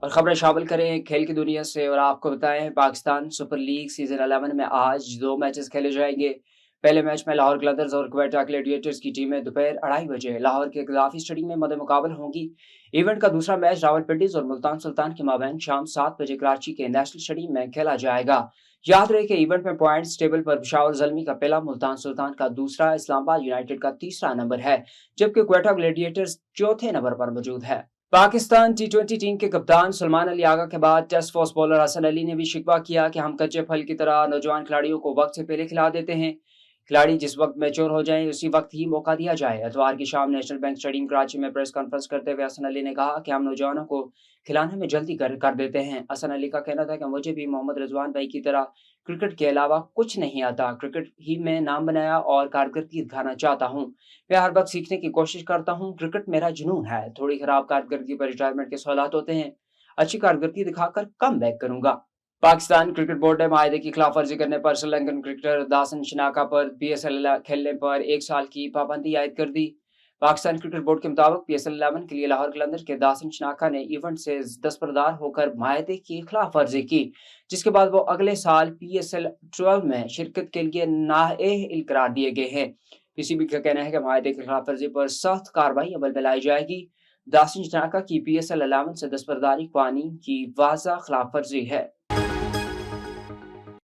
اور خبریں شامل کریں کھیل کی دنیا سے اور آپ کو بتائیں پاکستان سپر لیگ سیزن 11 میں آج 2 میچز کھیلے جائیں گے۔ پہلے میچ میں لاہور قلندرز اور کوئٹہ گلیڈیٹرز کی ٹیمیں دوپہر 2:30 بجے لاہور کے قذافی اسٹیڈیم میں مد مقابل ہوں گی۔ ایونٹ کا دوسرا میچ راولپنڈیز اور ملتان سلطان کے مابین شام 7 بجے کراچی کے نیشنل اسٹیڈیم میں کھیلا جائے گا۔ یاد رہے کہ ایونٹ میں پوائنٹس ٹیبل پر پشاور زلمی کا پہلا، ملتان سلطان کا دوسرا، اسلام آباد یونائیٹڈ کا تیسرا نمبر ہے، جبکہ کوئٹہ گلیڈیٹرز چوتھے نمبر پر موجود ہے۔ پاکستان ٹی20 ٹیم کے کپتان سلمان علی آغا کے بعد test force bowler Hasan Ali نے بھی شکوہ کیا کہ ہم کچے پھل کی طرح نوجوان کھلاڑیوں کو وقت سے پہلے کھلا دیتے ہیں۔ کھلاڑی جس وقت میچور ہو جائیں اسی وقت ہی موقع دیا جائے۔ اتوار کی شام نیشنل بینک اسٹیڈیم کراچی میں پریس کانفرنس کرتے ہوئے حسن علی نے کہا کہ ہم نوجوانوں کو کھلانے میں جلدی کر دیتے ہیں۔ حسن علی کا کہنا تھا کہ مجھے بھی محمد رضوان بھائی کی طرح کرکٹ کے علاوہ کچھ نہیں آتا، کرکٹ ہی میں نام بنایا اور کارکردگی دکھانا چاہتا ہوں۔ میں ہر وقت سیکھنے کی کوشش کرتا ہوں، کرکٹ میرا جنون ہے۔ تھوڑی خراب کارکردگی پر ریٹائرمنٹ کے سوالات ہوتے ہیں، اچھی کارکردگی دکھا کر کم بیک کروں گا۔ پاکستان کرکٹ بورڈ نے معاہدے کی خلاف ورزی کرنے پر سری لنکن کرکٹر داسن شناکا پر PSL کھیلنے پر 1 سال کی پابندی عائد کر دی۔ پاکستان کرکٹ بورڈ کے مطابق PSL 11 کے لیے لاہور قلندر کے داسن شناکا نے ایونٹ سے دستبردار ہو کر معاہدے کی خلاف ورزی کی، جس کے بعد وہ اگلے سال PSL 12 میں شرکت کے لیے نااہل قرار دیے گئے ہیں۔ PCB کا کہنا ہے کہ معاہدے کی خلاف ورزی پر سخت کارروائی عمل میں لائی جائے گی۔ داسن شناکا کی PSL 11 سے دستبرداری قوانین کی واضح خلاف ورزی ہے۔